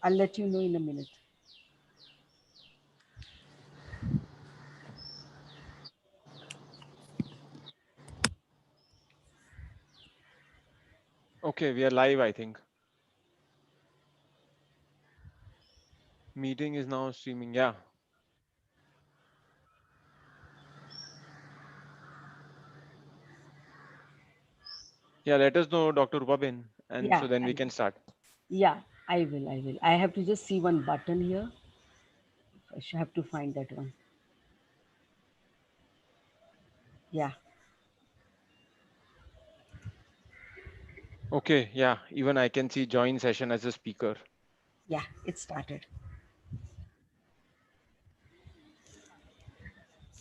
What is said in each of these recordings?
I'll let you know in a minute. Okay, we are live, I think. Meeting is now streaming. Yeah. Yeah, let us know, Dr. Rupabin, and Yeah, so then we can start. yeah, I will. I will. I have to just see one button here. I should have to find that one. Yeah, Okay, yeah, even I can see join session as a speaker. yeah, it started.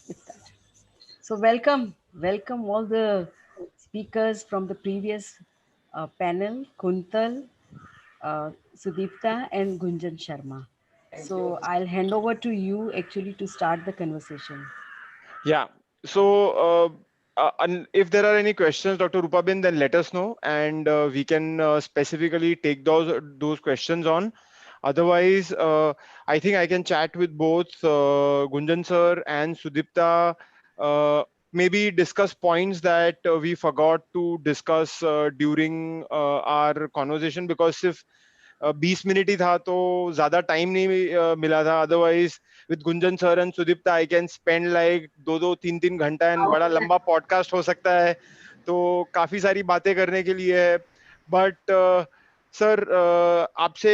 It started. So welcome all the speakers from the previous panel, Kuntal, Sudipta, and Gunjan Sharma. So I'll hand over to you actually to start the conversation. Yeah. So, and if there are any questions, Dr. Rupabin, then let us know, and we can specifically take those questions on. Otherwise, I think I can chat with both Gunjan sir and Sudipta. Maybe discuss points that we forgot to discuss during our conversation, because if 20 minute ही था तो ज्यादा time नहीं मिला था. Otherwise with Gunjan sir and Sudipta I can spend like 2-3 घंटा, and बड़ा लंबा podcast हो सकता है. तो काफी सारी बातें करने के लिए है. बट सर, आपसे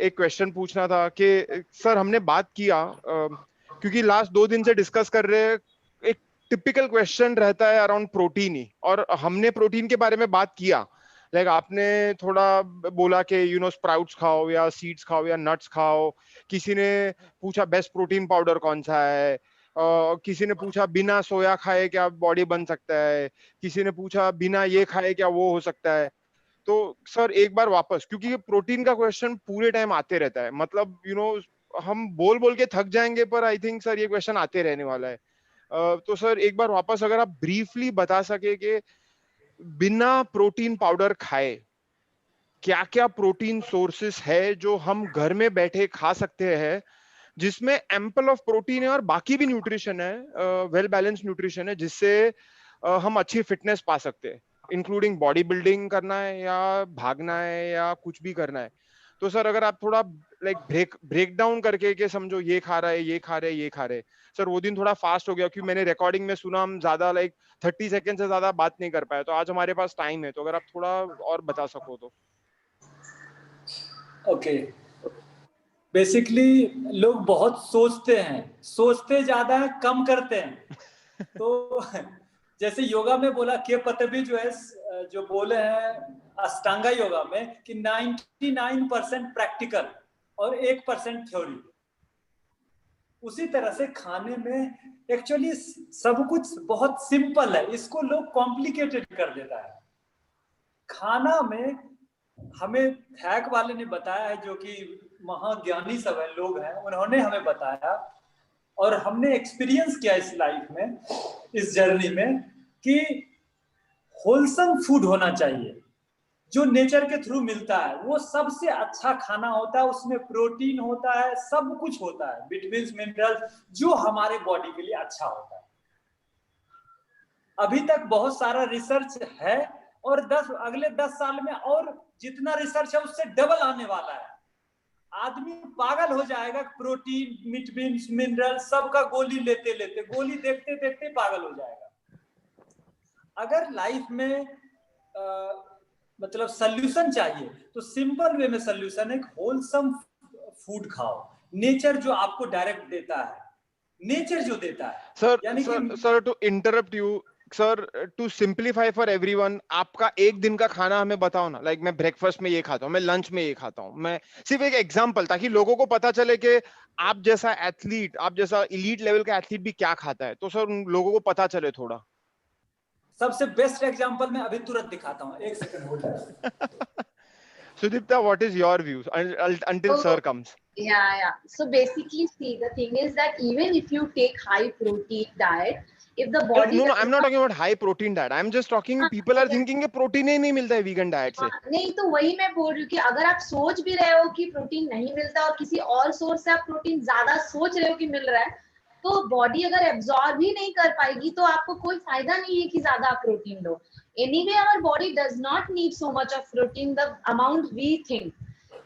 एक क्वेश्चन पूछना था कि सर हमने बात किया, क्योंकि लास्ट 2 दिन से डिस्कस कर रहे हैं. एक टिपिकल क्वेश्चन रहता है अराउंड प्रोटीन ही, और हमने प्रोटीन के बारे में बात किया. लाइक आपने थोड़ा बोला कि स्प्राउट्स खाओ या सीड्स खाओ या नट्स खाओ. किसी ने पूछा बेस्ट प्रोटीन पाउडर कौन सा है. किसी ने पूछा बिना सोया खाए क्या बॉडी बन सकता है. किसी ने पूछा बिना ये खाए क्या वो हो सकता है. तो सर एक बार वापस, क्योंकि ये प्रोटीन का क्वेश्चन पूरे टाइम आते रहता है. मतलब हम बोल बोल के थक जाएंगे, पर आई थिंक सर ये क्वेश्चन आते रहने वाला है. तो सर एक बार वापस अगर आप ब्रीफली बता सके कि बिना प्रोटीन पाउडर खाए क्या क्या प्रोटीन सोर्सेस है जो हम घर में बैठे खा सकते हैं, जिसमें एम्पल ऑफ प्रोटीन है और बाकी भी न्यूट्रिशन है, वेल बैलेंस न्यूट्रिशन है, जिससे हम अच्छी फिटनेस पा सकते हैं, इंक्लूडिंग बॉडी बिल्डिंग करना है या भागना है या कुछ भी करना है. तो सर अगर आप थोड़ा लाइक ब्रेक डाउन करके कि समझो ये खा रहा है, ये खा रहे, ये खा रहे. सर वो दिन थोड़ा फास्ट हो गया, क्योंकि मैंने रिकॉर्डिंग में सुना हम ज्यादा लाइक 30 सेकंड से ज्यादा बात नहीं कर पाए. तो आज हमारे पास टाइम है, तो अगर आप थोड़ा और बता सको तो. ओके. बेसिकली लोग बहुत सोचते हैं, सोचते ज्यादा है, कम करते हैं. तो जैसे योगा में बोला के पतंजलि जो है, जो बोले हैं अष्टांगा योगा में कि 99% प्रैक्टिकल और 1% थ्योरी. उसी तरह से खाने में एक्चुअली सब कुछ बहुत सिंपल है, इसको लोग कॉम्प्लिकेटेड कर देता है. खाना में हमें थैक वाले ने बताया है, जो कि महाज्ञानी सब है लोग हैं, उन्होंने हमें बताया और हमने एक्सपीरियंस किया इस लाइफ में, इस जर्नी में, कि होलसम फूड होना चाहिए जो नेचर के थ्रू मिलता है. वो सबसे अच्छा खाना होता है, उसमें प्रोटीन होता है, सब कुछ होता है, विटामिन मिनरल्स, जो हमारे बॉडी के लिए अच्छा होता है. अभी तक बहुत सारा रिसर्च है और अगले 10 साल में और जितना रिसर्च है उससे डबल आने वाला है. आदमी पागल हो जाएगा, प्रोटीन विटामिन मिनरल सबका गोली लेते लेते, गोली देखते देखते पागल हो जाएगा. अगर लाइफ में मतलब सोल्यूशन चाहिए तो सिंपल वे में सोल्यूशन है, होलसम फूड खाओ. नेचर जो आपको डायरेक्ट देता है, नेचर जो देता है. सर यानी sir to interrupt you sir, to simplify for everyone, आपका एक दिन का खाना हमें बताओ ना. लाइक मैं ब्रेकफास्ट में ये खाता हूँ, मैं लंच में ये खाता हूँ. मैं सिर्फ एक एग्जांपल, ताकि लोगों को पता चले कि आप जैसा एथलीट, आप जैसा इलीट लेवल का एथलीट भी क्या खाता है. तो सर उन लोगों को पता चले थोड़ा. सबसे बेस्ट एग्जांपल मैं अभी तुरंत दिखाता हूँ, एक second hold. Sudipta, what is your views until sir So, comes? yeah. So basically, see, the thing is that even if you take high protein diet, If the body No, I'm not talking about high protein diet. I'm just talking people are thinking कि protein ही नहीं मिलता है vegan diet से. नहीं, तो वही मैं बोल रही हूँ कि अगर आप सोच भी रहे हो कि प्रोटीन नहीं मिलता और किसी और सोर्स से आप प्रोटीन ज्यादा सोच रहे हो कि मिल रहा है, तो बॉडी अगर एब्जॉर्ब ही नहीं कर पाएगी तो आपको कोई फायदा नहीं है कि ज्यादा आप प्रोटीन लो. Anyway our body does not need so much of protein the amount we think.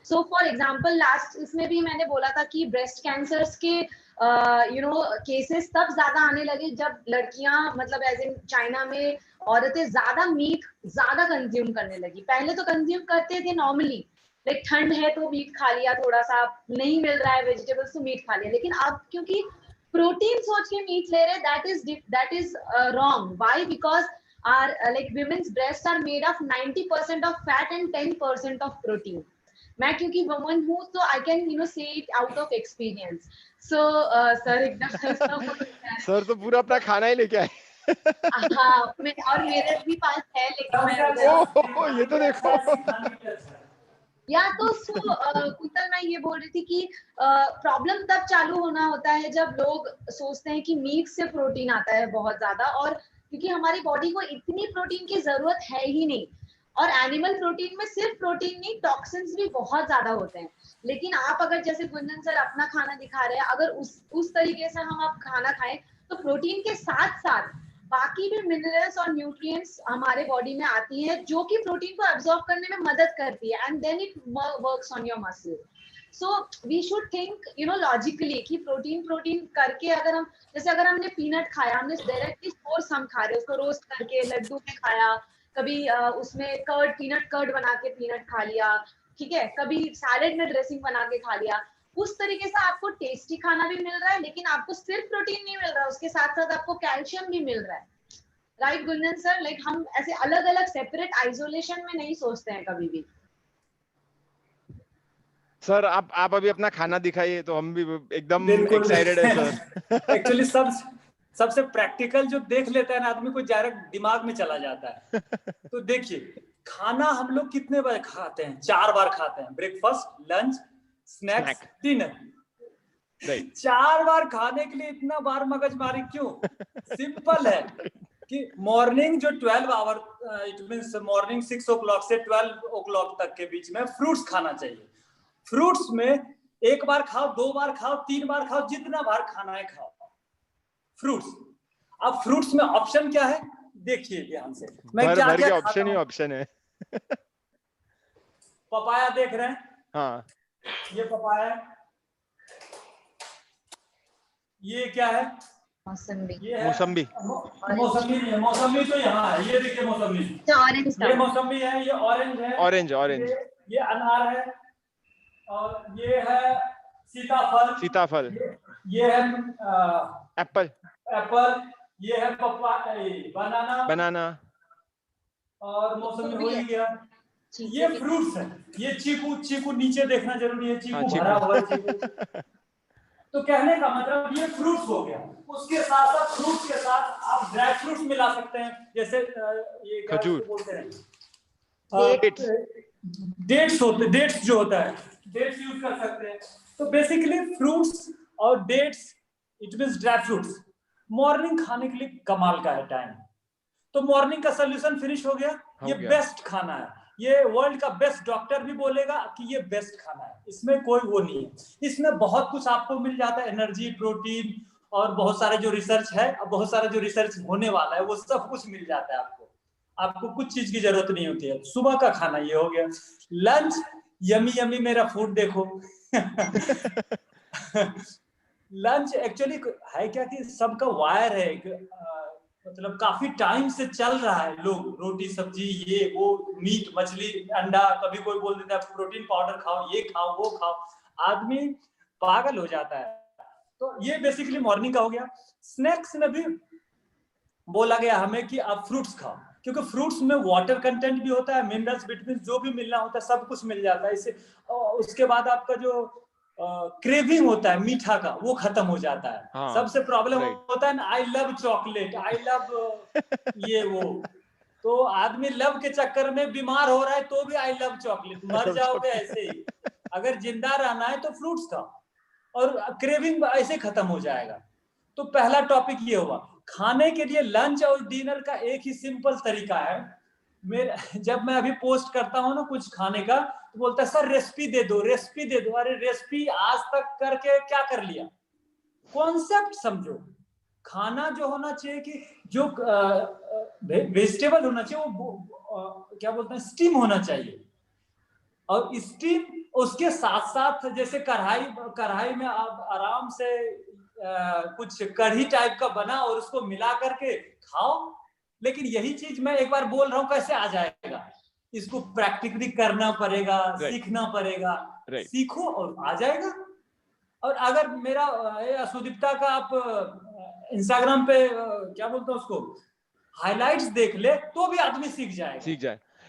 So for example last इसमें भी मैंने बोला था कि ब्रेस्ट कैंसर्स के केसेस तब ज्यादा आने लगे जब लड़कियां मतलब एज इन चाइना में औरतें ज्यादा मीट ज्यादा कंज्यूम करने लगी. पहले तो कंज्यूम करते थे नॉर्मली, लाइक ठंड है तो मीट खा लिया, थोड़ा सा नहीं मिल रहा है वेजिटेबल्स तो मीट खा लिया. लेकिन अब क्योंकि प्रोटीन सोच के मीट ले रहे, that is wrong. Why? Because are like women's breasts are made of 90% of fat and 10% of protein. मैं क्योंकि वुमन हूँ तो I can say it out of experience. So sir एकदम सर तो पूरा अपना खाना ही लेके आए. हाँ, और मेरे भी पास है, लेकिन ये तो देखो. या तो कुंतल मैं ये बोल रही थी कि प्रॉब्लम तब चालू होना होता है जब लोग सोचते हैं कि मीट से प्रोटीन आता है बहुत ज्यादा, और क्योंकि हमारी बॉडी को इतनी प्रोटीन की जरूरत है ही नहीं. और एनिमल प्रोटीन में सिर्फ प्रोटीन नहीं, टॉक्सिन्स भी बहुत ज्यादा होते हैं. लेकिन आप अगर जैसे गुंजन सर अपना खाना दिखा रहे हैं, अगर उस तरीके से हम आप खाना खाएं तो प्रोटीन के साथ साथ बाकी भी मिनरल्स और न्यूट्रिएंट्स हमारे बॉडी में आती हैं जो कि प्रोटीन को एब्जॉर्ब करने में मदद करती है, and then it works on your muscle. So we should think logically कि प्रोटीन करके अगर हमने पीनट खाया, हमने डायरेक्टली सोर्स हम खा रहे हैं, उसको रोस्ट करके लड्डू में खाया, कभी उसमें पीनट कर्ड बना के पीनट खा लिया, ठीक है, कभी सैलेड में ड्रेसिंग बना के खा लिया. उस तरीके से आपको टेस्टी खाना भी मिल रहा है, लेकिन आपको सिर्फ प्रोटीन नहीं मिल रहा है, उसके साथ साथ आपको कैल्शियम भी मिल रहा है. Right Gunjan sir? लाइक हम ऐसे अलग अलग सेपरेट आइसोलेशन में नहीं सोचते हैं कभी भी. सर आप अभी अपना खाना दिखाइए तो हम भी एकदम बिल्कुल एक्साइटेड है सर. एक्चुअली सबसे प्रैक्टिकल जो देख लेता है ना आदमी को डायरेक्ट दिमाग में चला जाता है. तो देखिए खाना हम लोग कितने बार खाते हैं? 4 बार खाते हैं. Breakfast, lunch, snacks, dinner. 4 बार खाने के लिए इतना बार मगजमारी क्यों? सिंपल है कि मॉर्निंग जो 12 hour it means morning 6 o'clock से 12 o'clock तक के बीच में फ्रूट्स खाना चाहिए. फ्रूट्स में 1 बार खाओ, 2 बार खाओ, 3 बार खाओ, जितना बार खाना है खाओ फ्रूट्स. अब फ्रूट्स में ऑप्शन क्या है देखिए ध्यान से. मैं क्या ऑप्शन ही ऑप्शन है. पपाया देख रहे हैं? हाँ, ये पपाया है. ये क्या है? मौसम्बी. ये है मौसम्बी. मौसम्बी नहीं है, मौसम्बी तो यहाँ है. ये देखिए मौसम्बी, ये मौसम्बी है, ये ऑरेंज है, ऑरेंज. ये अनार है, और ये है सीताफल. ये है एप्पल. ये है बनाना, और मौसमी हो ही गया. ये फ्रूट्स है. ये चीकू नीचे देखना जरूरी है. चीकू भरा हुआ है. तो कहने का मतलब ये फ्रूट्स हो गया. उसके साथ साथ फ्रूट्स के साथ आप ड्राई फ्रूट्स मिला सकते हैं, जैसे ये खजूर बोलते हैं डेट्स जो होता है, डेट्स यूज कर सकते हैं. तो बेसिकली फ्रूट्स और that's it means dry fruits morning खाने के लिए कमाल का है टाइम. तो मॉर्निंग का सोल्यूशन फिनिश हो गया. ये बेस्ट खाना है. ये वर्ल्ड का बेस्ट डॉक्टर भी बोलेगा कि ये बेस्ट खाना है. इसमें कोई वो नहीं है. इसमें बहुत कुछ आपको मिल जाता है, एनर्जी, प्रोटीन, और बहुत सारे जो रिसर्च है, बहुत सारा जो रिसर्च होने वाला है वो सब कुछ मिल जाता है आपको कुछ चीज की जरूरत नहीं होती है. सुबह का खाना ये हो गया. लंच यमी मेरा फूड देखो. लंच एक्चुअली है क्या कि सबका वायर है, मतलब काफी टाइम से चल रहा है. लोग रोटी सब्जी ये वो, मीट मछली अंडा, कभी कोई बोल देता है प्रोटीन पाउडर खाओ, ये खाओ वो खाओ. आदमी पागल हो जाता है. तो ये बेसिकली मॉर्निंग का हो गया. स्नैक्स में भी बोला गया हमें कि आप फ्रूट्स खाओ, क्योंकि फ्रूट्स में वाटर कंटेंट भी होता है, मिनरल्स, विटामिन जो भी मिलना होता है सब कुछ मिल जाता है इससे. उसके बाद आपका जो क्रेविंग होता है मीठा का वो खत्म हो जाता है. हाँ, सबसे प्रॉब्लम होता है ना, I love chocolate, I love ये वो. तो आदमी लव के चक्कर में बीमार हो रहा है तो भी आई लव चॉकलेट. मर जाओगे ऐसे ही. अगर जिंदा रहना है तो फ्रूट्स खाओ और क्रेविंग ऐसे खत्म हो जाएगा. तो पहला टॉपिक ये हुआ. खाने के लिए लंच और डिनर का एक ही सिंपल तरीका है। जब मैं अभी पोस्ट करता हूँ ना कुछ खाने का, तो बोलता है सर रेसिपी दे दो, रेसिपी दे दो। अरे रेसिपी आज तक करके क्या कर लिया? कॉन्सेप्ट समझो। खाना जो होना चाहिए कि जो वेजिटेबल होना चाहिए वो क्या बोलते हैं, स्टीम होना चाहिए। और स्टीम उसके साथ साथ जैसे कढ़ाई में आप आराम से कुछ कढ़ी टाइप का बना और उसको मिला करके खाओ। लेकिन यही चीज मैं एक बार बोल रहा हूँ, कैसे आ जाएगा? इसको प्रैक्टिकली करना पड़ेगा, सीखना पड़ेगा। सीखो और आ जाएगा। और अगर मेरा सुदीप्ता का आप इंस्टाग्राम पे क्या बोलते हैं उसको, हाइलाइट्स देख ले तो भी आदमी सीख जाए।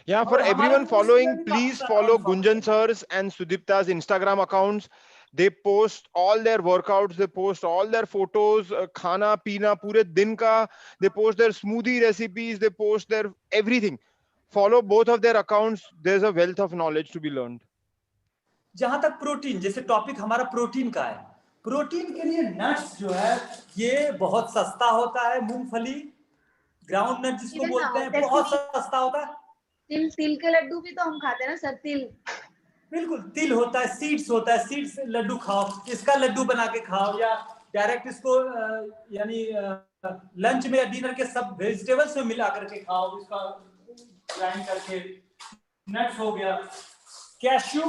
Yeah, for everyone following, please follow Gunjan sir's and Sudipta's Instagram accounts. They post all their workouts, they post all their photos, khana peena pure din ka, they post their smoothie recipes, they post their everything. Follow both of their accounts. There's a wealth of knowledge to be learned. जहां तक protein, जैसे topic हमारा protein का है, protein के लिए nuts जो है ये बहुत सस्ता होता है। मूंगफली, ग्राउंड नट जिसको बोलते हैं, बहुत सस्ता होता है। तिल के लड्डू भी तो हम खाते हैं ना सर, तिल। बिल्कुल, तिल होता है, सीड्स होता है, सीड्स लड्डू खाओ, इसका लड्डू बना के खाओ, या डायरेक्ट इसको यानी लंच में या डिनर के सब वेजिटेबल्स में मिला करके खाओ, इसका ग्राइंड करके। नट्स हो गया, कैश्यू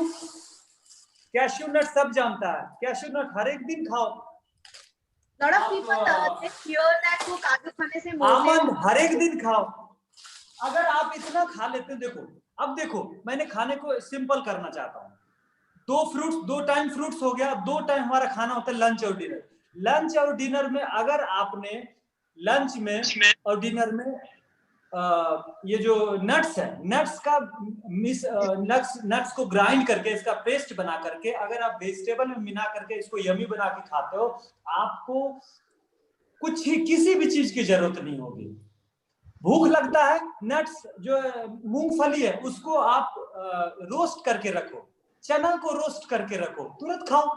नट सब जानता है, कैश्यू नट हर एक दिन खाओ। आमंड हर एक दिन खाओ। अगर आप इतना खा लेते हैं, देखो अब देखो, मैंने खाने को सिंपल करना चाहता हूँ। 2 टाइम फ्रूट्स हो गया, 2 टाइम हमारा खाना होता है लंच और डिनर। लंच और डिनर में अगर आपने लंच में और डिनर में ये जो नट्स है, नट्स को ग्राइंड करके इसका पेस्ट बना करके अगर आप वेजिटेबल में मिला करके इसको यमी बना के खाते हो, आपको कुछ ही किसी भी चीज की जरूरत नहीं होगी। भूख लगता है, नट्स जो मूंगफली है उसको आप रोस्ट करके रखो, चना को रोस्ट करके रखो, तुरंत खाओ।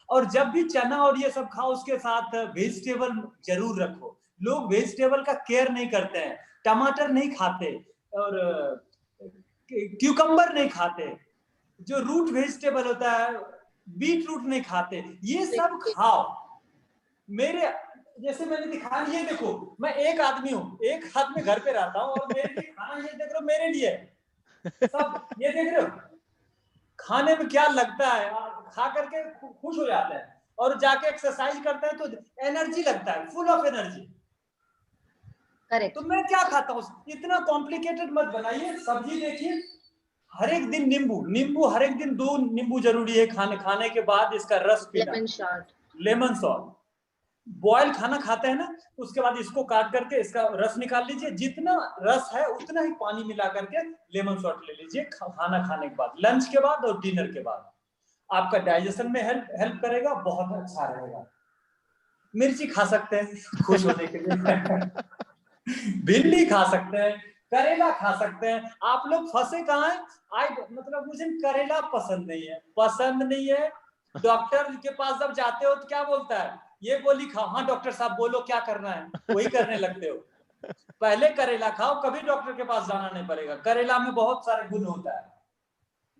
और जब भी चना और ये सब खाओ उसके साथ वेजिटेबल जरूर रखो। लोग वेजिटेबल का केयर नहीं करते हैं, टमाटर नहीं खाते और क्यूकम्बर नहीं खाते, जो रूट वेजिटेबल होता है, बीट रूट नहीं खाते, ये सब खाओ। मेरे जैसे मैंने दिखाया, ये देखो मैं एक आदमी हूँ, एक हाथ में घर पे रहता हूँ और मेरे लिए खाना ये देख रहे हो, मेरे लिए सब ये देख रहे हो। खाने में क्या लगता है, खा करके खुश हो जाते हैं और जाके एक्सरसाइज करते हैं तो एनर्जी लगता है, फुल ऑफ एनर्जी। तो मैं क्या खाता हूँ, इतना कॉम्प्लिकेटेड मत बनाइए। सब्जी देखिए, हर एक दिन नींबू हर एक दिन 2 नींबू जरूरी है। खाने के बाद इसका रस पीना, लेमन शॉट। बॉयल खाना खाते हैं ना, उसके बाद इसको काट करके इसका रस निकाल लीजिए, जितना रस है उतना ही पानी मिला करके लेमन शॉट ले लीजिए खाना खाने के बाद, लंच के बाद और डिनर के बाद। आपका डाइजेशन में हेल्प करेगा, बहुत अच्छा रहेगा। मिर्ची खा सकते हैं खुश होने के लिए भिंडी खा सकते हैं, करेला खा सकते हैं। आप लोग फंसे कहाँ हैं? मतलब मुझे करेला पसंद नहीं है। डॉक्टर के पास जब जाते हो तो क्या बोलता है, ये गोली खाओ। हाँ डॉक्टर साहब बोलो क्या करना है, वही करने लगते हो। पहले करेला खाओ, कभी डॉक्टर के पास जाना नहीं पड़ेगा। करेला में बहुत सारे गुण होता है।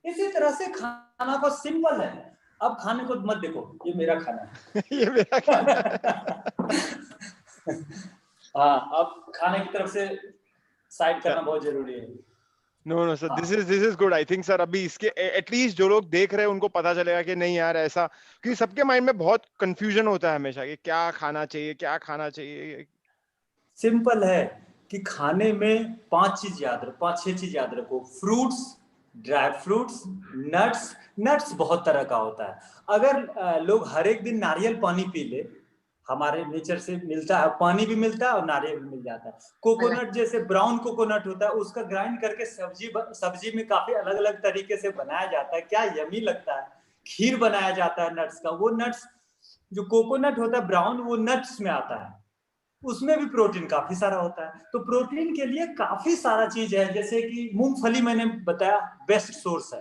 इसी तरह से खाना को सिंपल है। अब खाने को मत देखो, ये मेरा खाना है ये मेरा खाना हाँ, अब खाने की तरफ से साइड करना बहुत जरूरी है। No, sir. This is good. I think, sir, अभी इसके at least जो लोग देख रहे हैं उनको पता चलेगा कि नहीं यार ऐसा, क्योंकि सबके माइंड में बहुत कंफ्यूजन होता है हमेशा कि क्या खाना चाहिए। सिंपल है कि खाने में 5-6 चीज याद रखो। फ्रूट्स, ड्राई फ्रूट्स, नट्स बहुत तरह का होता है। अगर लोग हर एक दिन नारियल पानी पी ले, हमारे नेचर से मिलता है, पानी भी मिलता है और नारियल भी मिल जाता है। कोकोनट जैसे ब्राउन कोकोनट होता है, उसका ग्राइंड करके सब्जी में काफी अलग अलग तरीके से बनाया जाता है, क्या यमी लगता है। खीर बनाया जाता है नट्स का। वो नट्स जो कोकोनट होता है ब्राउन, वो नट्स में आता है, उसमें भी प्रोटीन काफी सारा होता है। तो प्रोटीन के लिए काफी सारा चीज है, जैसे कि मूंगफली मैंने बताया बेस्ट सोर्स है।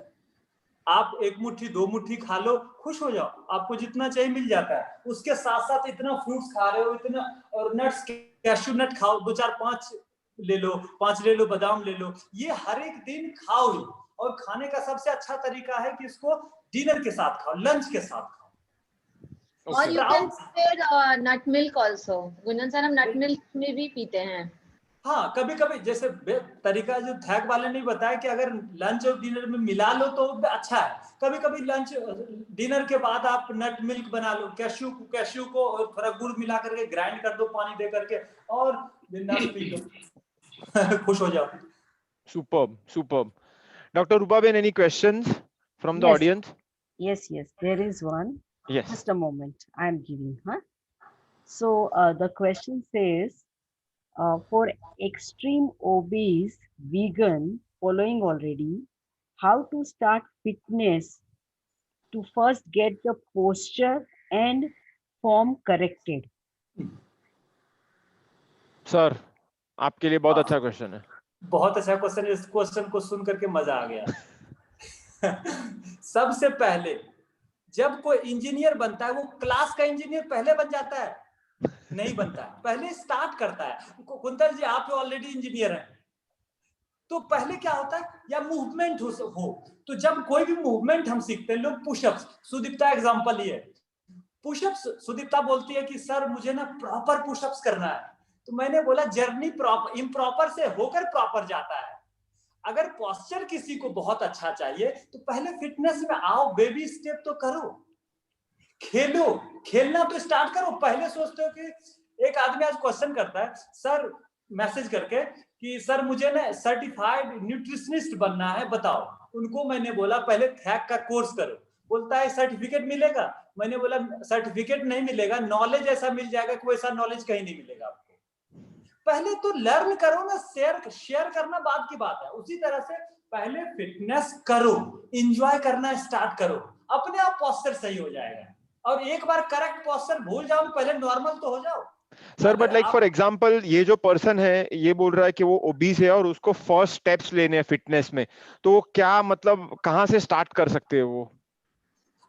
आप एक मुट्ठी 2 मुट्ठी खा लो, खुश हो जाओ, आपको जितना चाहिए मिल जाता है। उसके साथ साथ इतना फ्रूट्स खा रहे हो, इतना, और नट्स, कैश्यू नट खाओ, 2 4 5 ले लो, 5 ले लो, बादाम ले लो, ये हर एक दिन खाओ ही। और खाने का सबसे अच्छा तरीका है कि इसको डिनर के साथ खाओ, लंच के साथ खाओ। और you can prepare nut milk also. Gunjan sir, हम नट मिल्क में भी पीते हैं। हाँ, कभी कभी जैसे तरीका जो थैक वाले ने बताया कि अगर लंच और डिनर में मिला लो तो अच्छा है। कभी कभी लंच डिनर के बाद आप नट मिल्क बना लो, कैश्यू को और थोड़ा गुड़ मिला करके ग्राइंड कर दो पानी दे करके, और बिंदास पी लो। खुश हो जाओ। Superb. Dr. Rupaben, any questions from the Yes. audience? Yes, there is one. Yes. Just a moment. I'm giving, huh? So the question says, for extreme obese vegan following already, how to start fitness to first get the posture and form corrected? Sir, आपके लिए बहुत अच्छा question है। बहुत अच्छा question है। इस question को सुन करके मजा आ गया। सबसे पहले जब कोई इंजीनियर बनता है, वो क्लास का इंजीनियर पहले बन जाता है? नहीं बनता है, पहले स्टार्ट करता है। कुंतल जी, आप ऑलरेडी इंजीनियर हैं, तो पहले क्या होता है, या मूवमेंट हो तो जब कोई भी मूवमेंट हम सीखते हैं, लोग पुशअप्स, सुदीप्ता एग्जांपल ही है, पुशअप्स सुदीप्ता बोलती है कि सर मुझे ना प्रॉपर पुशअप्स करना है। तो मैंने बोला जर्नी प्रॉपर इम्प्रॉपर से होकर प्रॉपर जाता है। अगर पोस्चर किसी को बहुत अच्छा चाहिए तो पहले फिटनेस में आओ, बेबी स्टेप तो करो, खेलो, खेलना तो स्टार्ट करो। पहले सोचते हो कि एक आदमी आज क्वेश्चन करता है सर मैसेज करके कि सर मुझे ना सर्टिफाइड न्यूट्रिशनिस्ट बनना है, बताओ। उनको मैंने बोला पहले थैक का कोर्स करो। बोलता है सर्टिफिकेट मिलेगा? मैंने बोला सर्टिफिकेट नहीं मिलेगा, नॉलेज ऐसा मिल जाएगा कि वैसा नॉलेज कहीं नहीं मिलेगा आपको। पहले तो लर्न करो ना, शेयर करना बाद की बात है। उसी तरह से पहले फिटनेस करो, एंजॉय करना स्टार्ट करो, अपने आप पोस्चर सही हो जाएगा। और एक बार करेक्ट पोस्चर भूल जाओ, पहले नॉर्मल तो हो जाओ। Sir but like for example, ये जो पर्सन है ये बोल रहा है कि वो ओबीस है और उसको फर्स्ट स्टेप्स लेने हैं फिटनेस में, तो क्या मतलब कहाँ से स्टार्ट कर सकते हैं वो?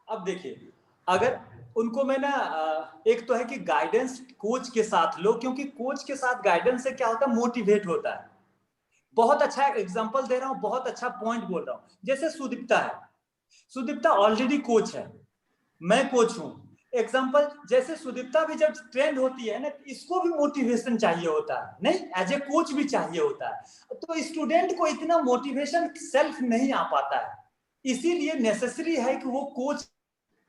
अब देखिए, अगर उनको मैं ना एक तो है कि गाइडेंस कोच के साथ लो, क्योंकि कोच के साथ गाइडेंस से क्या होता है, मोटिवेट होता है। बहुत अच्छा एग्जांपल दे रहा हूँ, बहुत अच्छा पॉइंट बोल रहा हूँ। जैसे सुदीप्ता है, सुदीप्ता ऑलरेडी कोच है, मैं कोच हूँ। एग्जांपल जैसे सुदीप्ता भी जब ट्रेंड होती है ना, इसको भी मोटिवेशन चाहिए होता है, नहीं एज ए कोच भी चाहिए होता है। तो स्टूडेंट को इतना मोटिवेशन सेल्फ नहीं आ पाता है, इसीलिए नेसेसरी है कि वो कोच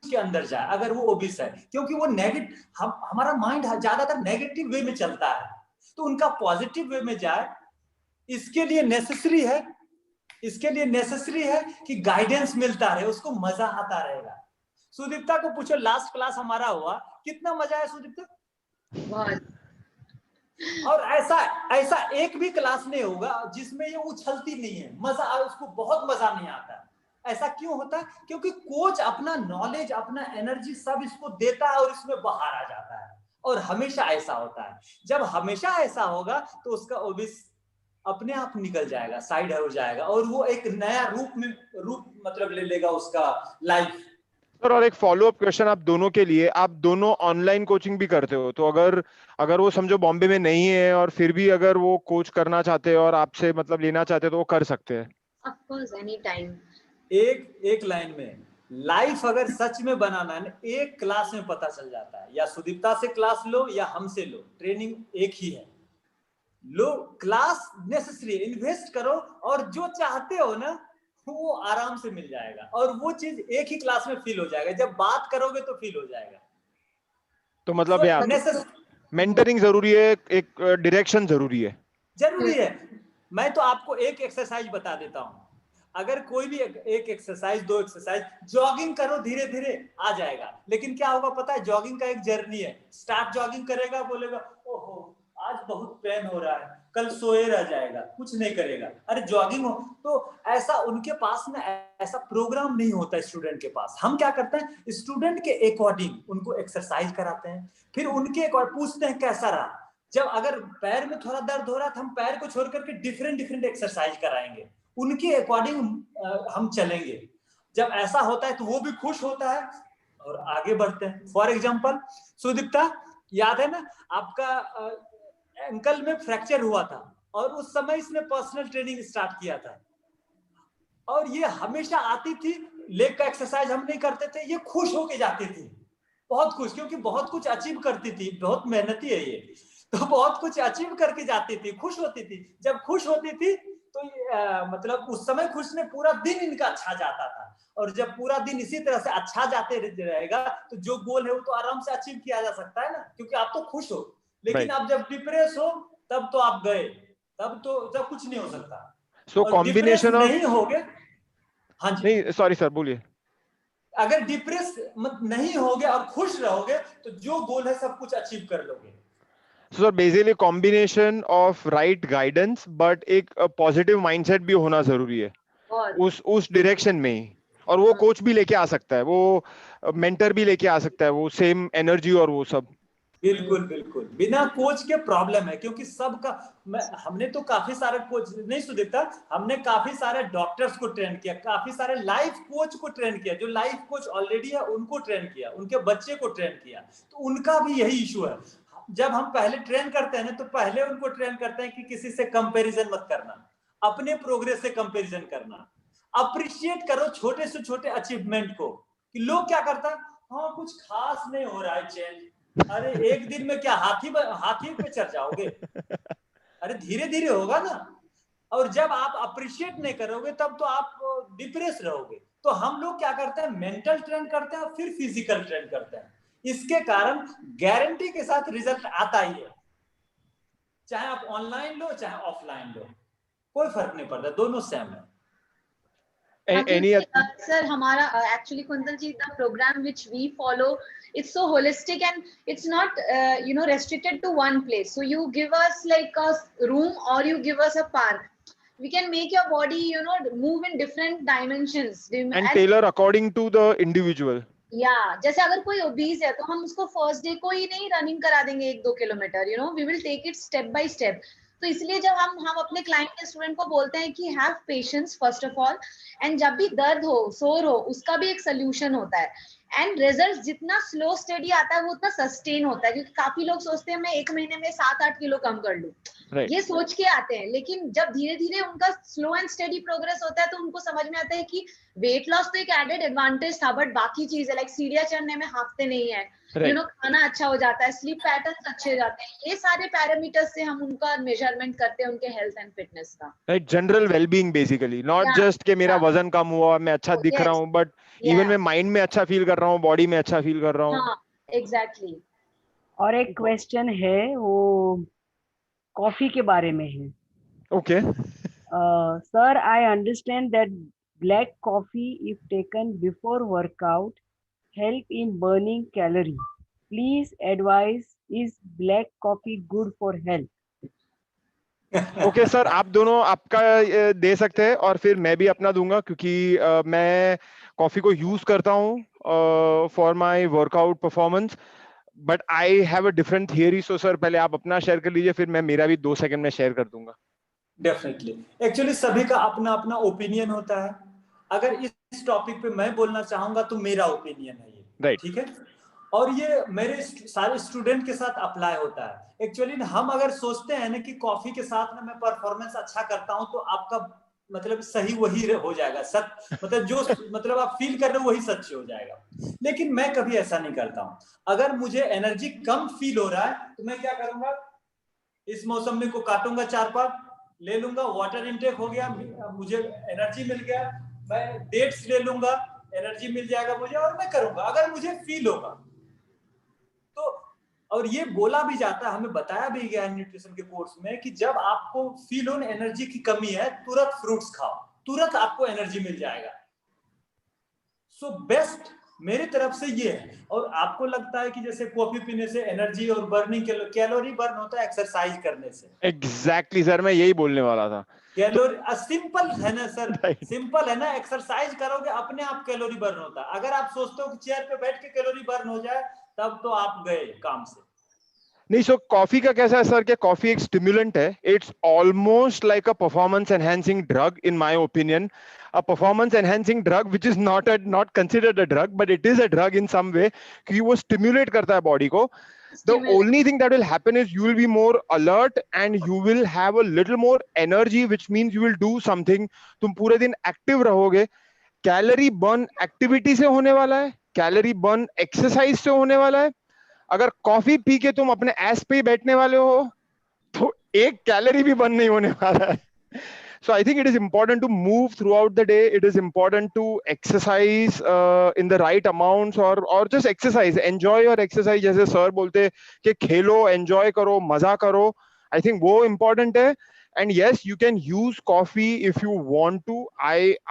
के अंदर जाए अगर वो ओबीस है, क्योंकि वो हमारा माइंड ज्यादातर नेगेटिव वे में चलता है, तो उनका पॉजिटिव वे में जाए। इसके लिए नेसेसरी है कि गाइडेंस मिलता रहे, उसको मजा आता रहेगा। सुदीप्ता को पूछो, लास्ट क्लास हमारा हुआ, कितना मजा आया सुदीप्ता? बहुत। और ऐसा एक भी क्लास नहीं होगा जिसमें ये उछलती नहीं है, मजा उसको बहुत मजा नहीं आता है। ऐसा क्यों होता है? क्योंकि कोच अपना नॉलेज, अपना एनर्जी सब इसको देता है और इसमें बाहर आ जाता है। और हमेशा ऐसा होता है, जब हमेशा ऐसा होगा तो उसका ओबिस अपने आप निकल जाएगा, साइड हो जाएगा, और वो एक नया रूप मतलब ले लेगा उसका लाइफ। सर और एक फॉलो अप क्वेश्चन आप दोनों के लिए, आप दोनों ऑनलाइन कोचिंग भी करते हो, तो अगर वो समझो बॉम्बे में नहीं है और फिर भी अगर वो कोच करना चाहते हैं और आपसे मतलब लेना चाहते हैं तो वो कर सकते हैं? Of course, any time. एक लाइन में लाइफ अगर सच में बनाना है, एक क्लास में पता चल जाता है। या सुदीप्ता से क्लास लो या हमसे लो, ट्रेनिंग एक ही है। लो क्लास नेसेसरी, इन्वेस्ट करो, और जो चाहते हो ना वो आराम से मिल जाएगा, और वो चीज एक ही क्लास में फील हो जाएगा। जब बात करोगे तो फील हो जाएगा। तो मतलब यार मेंटरिंग जरूरी है, एक डायरेक्शन जरूरी है। मैं तो आपको एक एक्सरसाइज बता देता हूँ। अगर कोई भी एक एक्सरसाइज, 2 एक्सरसाइज, जॉगिंग करो, धीरे धीरे आ जाएगा। लेकिन क्या होगा पता है, जॉगिंग का एक जर्नी है। स्टार्ट जॉगिंग करेगा, बोलेगा ओहो आज बहुत पेन हो रहा है, कल सोए रह जाएगा, कुछ नहीं करेगा। अरे जॉगिंग हो तो ऐसा उनके पास ना ऐसा प्रोग्राम नहीं होता स्टूडेंट के पास। हम क्या करते हैं, स्टूडेंट के अकॉर्डिंग उनको एक्सरसाइज कराते हैं, फिर उनके अकॉर्डिंग पूछते हैं कैसा रहा। जब अगर पैर में थोड़ा दर्द हो रहा है तो हम पैर को छोड़ करके डिफरेंट एक्सरसाइज कराएंगे, उनके अकॉर्डिंग हम चलेंगे। जब ऐसा होता है तो वो भी खुश होता है और आगे बढ़ते हैं। फॉर एग्जाम्पल सुदीप्ता, याद है ना आपका एंकल में फ्रैक्चर हुआ था और उस समय इसने पर्सनल ट्रेनिंग स्टार्ट किया था और ये हमेशा आती थी, लेग का एक्सरसाइज हम नहीं करते थे, ये खुश होके जाती थी, बहुत खुश, क्योंकि बहुत कुछ अचीव करती थी, बहुत मेहनती है ये, तो बहुत कुछ अचीव करके जाती थी, खुश होती थी। जब खुश होती थी तो मतलब उस समय खुश में पूरा दिन इनका अच्छा जाता था, और जब पूरा दिन इसी तरह से अच्छा जाते रहेगा तो जो गोल है वो तो आराम से अचीव किया जा सकता है ना, क्योंकि आप तो खुश हो। लेकिन आप जब डिप्रेस हो तब तो आप गए, तब कुछ नहीं हो सकता। सो कॉम्बिनेशन ऑफ नहीं होगे, हाँ जी, नहीं सॉरी सर बोलिए। अगर डिप्रेस नहीं होगे और खुश रहोगे तो जो गोल है सब कुछ अचीव कर लोगे। So basically combination of right guidance but एक पॉजिटिव माइंडसेट भी होना जरूरी है उस डायरेक्शन में ही, और वो कोच भी लेके आ सकता है, वो मेंटर भी लेके आ सकता है, वो सेम एनर्जी और वो सब। बिल्कुल बिल्कुल, बिना कोच के प्रॉब्लम है, क्योंकि सबका हमने तो काफी सारे कोच नहीं सुदीप्ता, हमने काफी सारे डॉक्टर्स को ट्रेन किया, काफी सारे लाइफ कोच को ट्रेन किया, जो लाइफ कोच ऑलरेडी है उनको ट्रेन किया, उनके बच्चे को ट्रेन किया, तो उनका भी यही इशू है। जब हम पहले ट्रेन करते हैं ना तो पहले उनको ट्रेन करते हैं कि किसी से कंपैरिजन मत करना, अपने प्रोग्रेस से कंपैरिजन करना, अप्रिशिएट करो छोटे से छोटे अचीवमेंट को, कि लोग क्या करता है, हाँ कुछ खास नहीं हो रहा है चेंज, अरे एक दिन में क्या हाथी पे चढ़ जाओगे, अरे धीरे धीरे होगा ना। और जब आप अप्रिशिएट नहीं करोगे तब तो आप डिप्रेस रहोगे। तो हम लोग क्या करते हैं, मेंटल ट्रेन करते हैं फिर फिजिकल ट्रेन करते हैं, इसके कारण गारंटी के साथ रिजल्ट आता ही है, चाहे आप ऑनलाइन लो चाहे ऑफलाइन लो, कोई फर्क नहीं पड़ता, दोनों सेम है। Sir, हमारा actually Kuntal ji, the program which we follow, it's so holistic and it's not restricted to one place. So you give us like a room or you give us a park. We can make your body move in different dimensions and tailor according to the individual. जैसे अगर कोई obese है तो हम उसको first day को ही नहीं running करा देंगे 1-2 किलोमीटर, we will take it step by step. तो इसलिए जब हम अपने क्लाइंट या स्टूडेंट को बोलते हैं कि have patience first of all, and जब भी दर्द हो, सोर हो, उसका भी एक सोल्यूशन होता है, एंड रिजल्ट जितना स्लो स्टेडी आता है वो उतना सस्टेन होता है, क्योंकि काफी लोग सोचते हैं मैं 1 महीने में 7-8 किलो कम कर लूं, ये सोच के आते हैं, लेकिन जब धीरे धीरे उनका स्लो एंड स्टेडी प्रोग्रेस होता है तो उनको समझ में आता है कि वेट लॉस तो एक एडेड एडवांटेज था, बट बाकी चीजें लाइक सीढ़ियां चढ़ने में हाफते नहीं है, खाना अच्छा हो जाता है, स्लीप पैटर्न्स अच्छे हो जाते हैं, ये सारे पैरामीटर्स से हम उनका मेजरमेंट करते हैं उनके हेल्थ एंड फिटनेस का। Right, general wellbeing basically, not just कि मेरा वजन कम हुआ, मैं अच्छा दिख रहा हूँ, बट इवन मैं माइंड में अच्छा फील कर रहा हूँ, बॉडी में अच्छा फील कर रहा हूँ। एग्जैक्टली। और एक क्वेश्चन है वो कॉफी के बारे में है। Okay sir, I understand that black coffee if taken before workout help in burning calorie. Please advise, is black coffee good for health? Okay sir, आप दोनों आपका दे सकते हैं और फिर मैं भी अपना दूंगा, क्योंकि मैं कॉफी को यूज करता हूँ for my workout performance, but I have a different theory. So sir पहले आप अपना शेयर कर लीजिए, फिर मैं मेरा भी 2 सेकंड में शेयर कर दूंगा। डेफिनेटली, एक्चुअली सभी का अपना अपना ओपिनियन होता है। अगर इस टॉपिक पे मैं बोलना चाहूंगा तो मेरा ओपिनियन है ये, राइट, ठीक है, और ये मेरे सारे स्टूडेंट के साथ अप्लाई होता है। एक्चुअली हम अगर सोचते हैं ना कि कॉफी के साथ ना मैं परफॉर्मेंस अच्छा करता हूं तो आपका मतलब सही वही हो जाएगा, सच मतलब जो मतलब आप फील कर रहे हो वही सच हो जाएगा, लेकिन मैं कभी ऐसा नहीं करता हूं। अगर मुझे एनर्जी कम फील हो रहा है तो मैं क्या करूंगा, इस मौसमी को काटूंगा, 4 पार्ट ले लूंगा, वाटर इनटेक हो गया, मुझे एनर्जी मिल गया, मैं डेट्स ले लूंगा, एनर्जी मिल जाएगा मुझे, और मैं करूंगा अगर मुझे फील होगा तो। और ये बोला भी जाता है, हमें बताया भी गया है न्यूट्रिशन के कोर्स में कि जब आपको फील हो एनर्जी की कमी है, तुरंत फ्रूट्स खाओ, तुरंत आपको एनर्जी मिल जाएगा। सो बेस्ट मेरी तरफ से ये है। और आपको लगता है कि जैसे कॉफी पीने से एनर्जी और बर्निंग कैलोरी बर्न होता है एक्सरसाइज करने से, एग्जैक्टली सर, मैं यही बोलने वाला था। कैलोरी सिंपल है ना सर, सिंपल है ना, एक्सरसाइज करोगे अपने आप कैलोरी बर्न होता है। अगर आप सोचते हो कि चेयर पे बैठ के कैलोरी बर्न हो जाए तब तो आप गए काम से। नहीं, सो कॉफी का कैसा है सर कि कॉफी एक स्टिमुलेंट है, it's almost like a performance enhancing drug in my opinion. a performance enhancing drug which is not considered a drug, but it is a drug in some way, क्योंकि वो stimulate करता है body को. The only thing that will happen is you will be more alert and you will have a little more energy, which means you will do something. तुम पूरे दिन active रहोगे. Calorie burn activity से होने वाला है, calorie burn exercise से होने वाला है. अगर कॉफी पी के तुम अपने एस पे ही बैठने वाले हो तो एक कैलोरी भी बर्न नहीं होने वाला है. So I think it is important to move throughout the day. It is important to exercise in the right amounts or just exercise. Enjoy your exercise. जैसे सर बोलते कि खेलो, enjoy करो, मजा करो. I think वो important है. And yes, you can use coffee if you want to.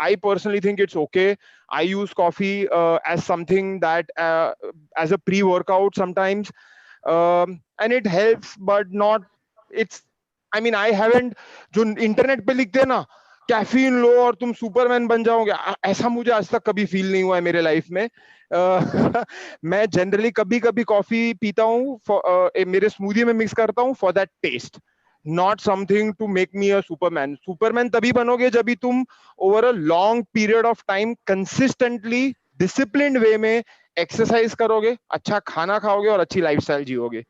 I personally think it's okay. I use coffee as something that as a pre-workout sometimes, and it helps, but not. It's. I mean, I haven't. जो internet पे लिखते हैं ना, caffeine लो और तुम Superman बन जाओगे, ऐसा मुझे आज तक कभी फील नहीं हुआ है मेरे लाइफ में. मैं जनरली कभी-कभी कॉफी पीता हूँ, मेरे स्मूदी में मिक्स करता हूँ for that taste. Not something to make me a Superman. Superman तभी बनोगे जब भी तुम over a long period of time consistently disciplined way में exercise करोगे, अच्छा खाना खाओगे और अच्छी lifestyle जियोगे,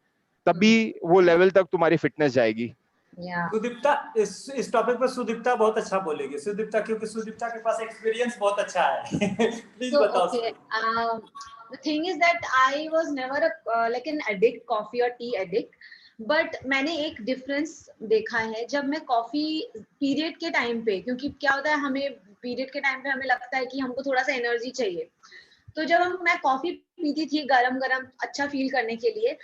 तभी वो level तक तुम्हारी fitness जाएगी. सुदीप्ता, इस टॉपिक पर सुदीप्ता बहुत अच्छा बोलेगी. सुदीप्ता, क्योंकि सुदीप्ता के पास एक्सपीरियंस बहुत अच्छा है. प्लीज बताओ. Okay. The thing is that I was never like an addict, coffee or tea addict. But मैंने एक डिफरेंस देखा है जब मैं कॉफी पीरियड के टाइम पे, क्योंकि क्या होता है हमें पीरियड के टाइम पे हमें लगता है कि हमको थोड़ा सा एनर्जी चाहिए, तो जब मैं कॉफी पीती थी गरम गरम अच्छा फील करने के लिए,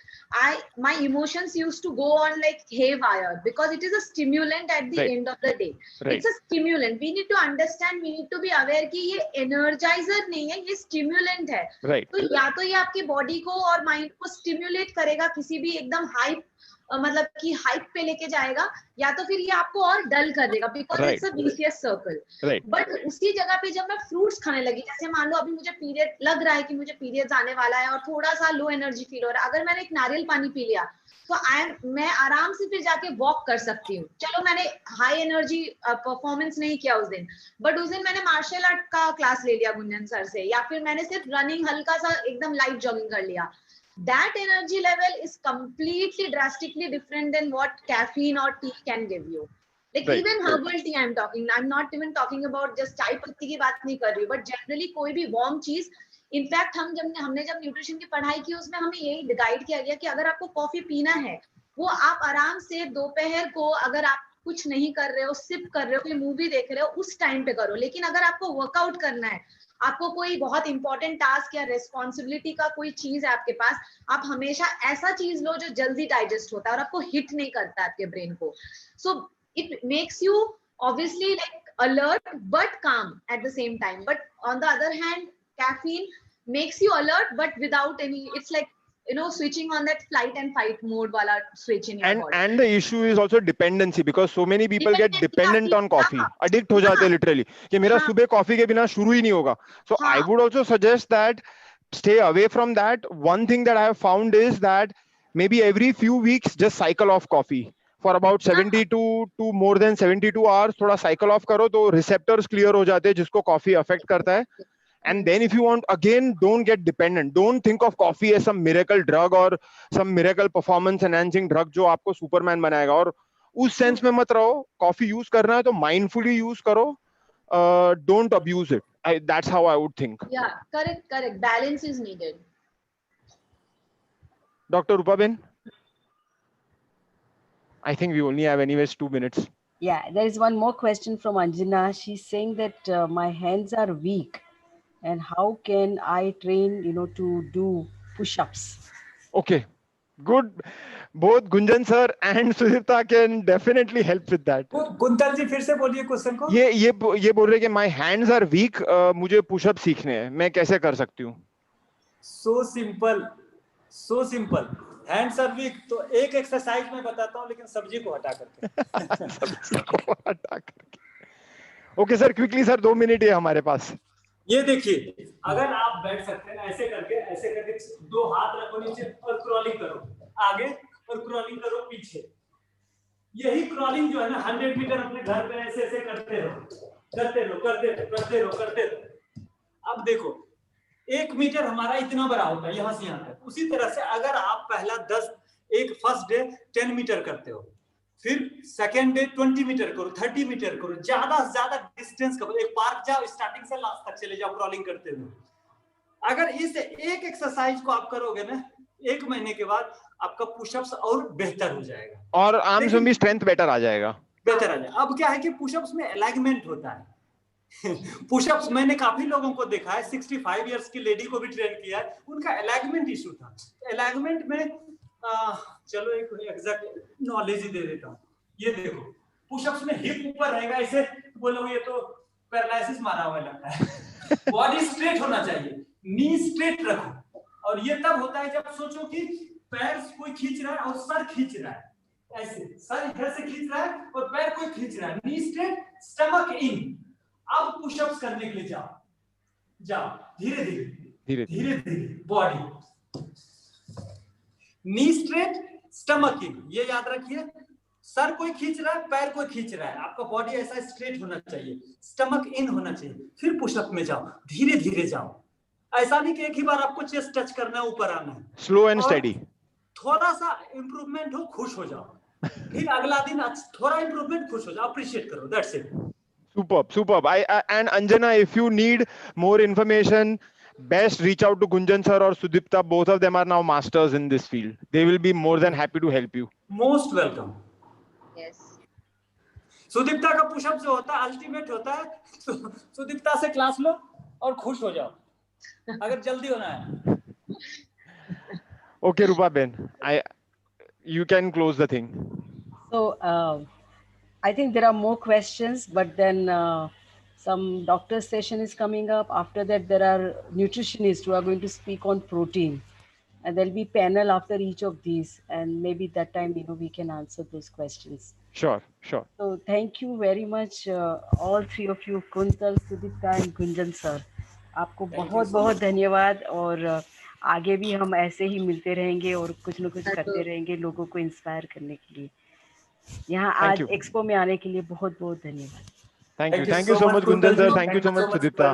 my emotions used to go on like haywire because it is a stimulant at the end of the day. It's a stimulant. We need to understand, we need to be aware कि ये energiser नहीं है, ये stimulant है. तो या तो ये आपकी बॉडी को और माइंड को स्टिम्युलेट करेगा, किसी भी एकदम हाइप मतलब कि हाइप पे लेके जाएगा, या तो फिर ये आपको और डल कर देगा because it's a vicious circle. But उसी जगह पे जब मैं फ्रूट्स खाने लगी, जैसे मान लो अभी मुझे पीरियड लग रहा है कि मुझे पीरियड्स आने वाला है और थोड़ा सा लो एनर्जी फील हो रहा है, अगर मैंने एक नारियल पानी पी लिया तो मैं आराम से फिर जाके वॉक कर सकती हूँ. चलो मैंने हाई एनर्जी परफॉर्मेंस नहीं किया उस दिन, बट उस दिन मैंने मार्शल आर्ट का क्लास ले लिया गुंजन सर से, या फिर मैंने सिर्फ रनिंग हल्का सा एकदम लाइट जॉगिंग कर लिया. That energy level is completely drastically different than what caffeine or tea can give you. Like even herbal tea I'm talking. I'm not even talking about just चाय पत्ती की बात नहीं कर रही हूँ, but generally कोई भी warm चीज. इनफैक्ट हमने जब न्यूट्रिशन की पढ़ाई की उसमें हमें यही गाइड किया गया कि अगर आपको कॉफी पीना है, वो आप आराम से दोपहर को, अगर आप कुछ नहीं कर रहे हो, सिप कर रहे हो, कोई मूवी देख रहे हो, उस टाइम पे करो. लेकिन अगर आपको वर्कआउट करना है, आपको कोई बहुत इंपॉर्टेंट टास्क या रेस्पॉन्सिबिलिटी का कोई चीज है आपके पास, आप हमेशा ऐसा चीज लो जो जल्दी डाइजेस्ट होता है और आपको हिट नहीं करता आपके ब्रेन को. So it makes you obviously like alert but calm at the same time. But on the other hand caffeine makes you alert but without any, it's like switching on that flight and fight mode wala switch in your body. And the issue is also dependency, because so many people get dependent on coffee. Addict हो जाते हैं literally कि मेरा सुबह coffee के बिना शुरू ही नहीं होगा. So I would also suggest that stay away from that. One thing that I have found is that maybe every few weeks just cycle off coffee for about 72 to more than 72 hours. थोड़ा cycle off करो तो receptors clear हो जाते हैं जिसको coffee affect करता है. And then if you want, again, don't get dependent. Don't think of coffee as some miracle drug or some miracle performance enhancing drug जो आपको सुपरमैन बनाएगा. और उस सेंस में मत रहो. कॉफी यूज करना है तो माइंडफुली यूज करो. Don't abuse it. That's how I would think. Yeah, correct. Balance is needed. Dr. Rupaben, I think we only have anyways 2 minutes. Yeah, there is one more question from Anjana. She's saying that my hands are weak. And how can I train, to do push-ups? Okay, good. Both Gunjan sir and Sudipta can definitely help with that. Kuntal ji फिर से बोलिए question को. ये बोल रहे कि my hands are weak, मुझे push-up सीखने हैं, मैं कैसे कर सकती हूँ? So simple. Hands are weak, तो एक एक्सरसाइज मैं बताता हूँ, लेकिन सब्जी को हटा करके. Okay sir, quickly sir, 2 minute है हमारे पास. ये देखिए, अगर आप बैठ सकते हैं ऐसे करके 2 हाथ रखो नीचे और क्रॉलिंग करो आगे और क्रॉलिंग करो पीछे. यही क्रॉलिंग जो है ना 100 मीटर अपने घर पे ऐसे करते रहो. करते रहो। अब देखो 1 मीटर हमारा इतना बड़ा होता है यहाँ से यहाँ तक। उसी तरह से अगर आप पहला फर्स्ट डे 10 मीटर करते हो, फिर सेकेंड डे 20 मीटर करो, 30 मीटर करो, ज्यादा से ज्यादा डिस्टेंस करो। एक पार्क जाओ, स्टार्टिंग से लास्ट तक चले जाओ क्रॉलिंग करते हुए। अगर इस एक एक्सरसाइज को आप करोगे ना, 1 महीने के बाद आपका पुशअप्स और बेहतर हो जाएगा, और आर्म्स में भी स्ट्रेंथ बेटर आ जाएगा। अब क्या है कि पुशअप्स में अलाइनमेंट होता है। पुशअप्स मैंने काफी लोगों को देखा है, 65 इयर्स की लेडी को भी ट्रेन किया है, उनका अलाइनमेंट इशू था। अलाइनमेंट में चलो एक एग्जैक्ट नॉलेज ही दे देता हूँ। ये देखो पुशअप्स में हिप ऊपर रहेगा, ऐसे बोलोगे ये तो पैरालिसिस मारा हुआ लगता है। बॉडी स्ट्रेट होना चाहिए, नी स्ट्रेट रखो। और ये तब होता है जब सोचो कि पैर कोई खींच रहा है और सर खींच रहा है, ऐसे सर इधर से खींच रहा है और पैर कोई खींच रहा है, नी स्ट्रेट, स्टमक इन। अब पुशअप्स करने के लिए जाओ धीरे धीरे बॉडी नी स्ट्रेट, स्टमक इन। ये याद रखिए, सर कोई खींच रहा है, पैर कोई खींच रहा है, आपका बॉडी ऐसा स्ट्रेट होना चाहिए, स्टमक इन होना चाहिए। फिर पुशअप में जाओ, धीरे धीरे जाओ। ऐसा नहीं कि एक ही बार आपको चेस्ट टच करना है, ऊपर आना है। Slow and steady. थोड़ा सा इंप्रूवमेंट हो, खुश हो जाओ। फिर अगला दिन थोड़ा इंप्रूवमेंट, खुश हो जाओ, अप्रिशिएट करो। That's it. Superb. And Anjana, if you need more information, best reach out to Gunjan sir or Sudipta. Both of them are now masters in this field. They will be more than happy to help you. Most welcome. Yes, Sudipta का pushup जो होता है ultimate होता है। सुदीप्ता से class लो और खुश हो जाओ, अगर जल्दी होना है। Okay, Rupa Ben, you can close the thing. So I think there are more questions, but then some doctor session is coming up. After that, there are nutritionists who are going to speak on protein, and there'll be panel after each of these, and maybe that time we can answer those questions. Sure. So thank you very much, all three of you, Kuntal, Sudipta and Gunjan sir. आपको बहुत बहुत धन्यवाद। और आगे भी हम ऐसे ही मिलते रहेंगे और कुछ न कुछ करते रहेंगे लोगों को इंस्पायर करने के लिए। यहाँ आज एक्सपो में आने के लिए बहुत बहुत धन्यवाद। Thank you so much, Gunjan sir. Thank you so much, Sudipta.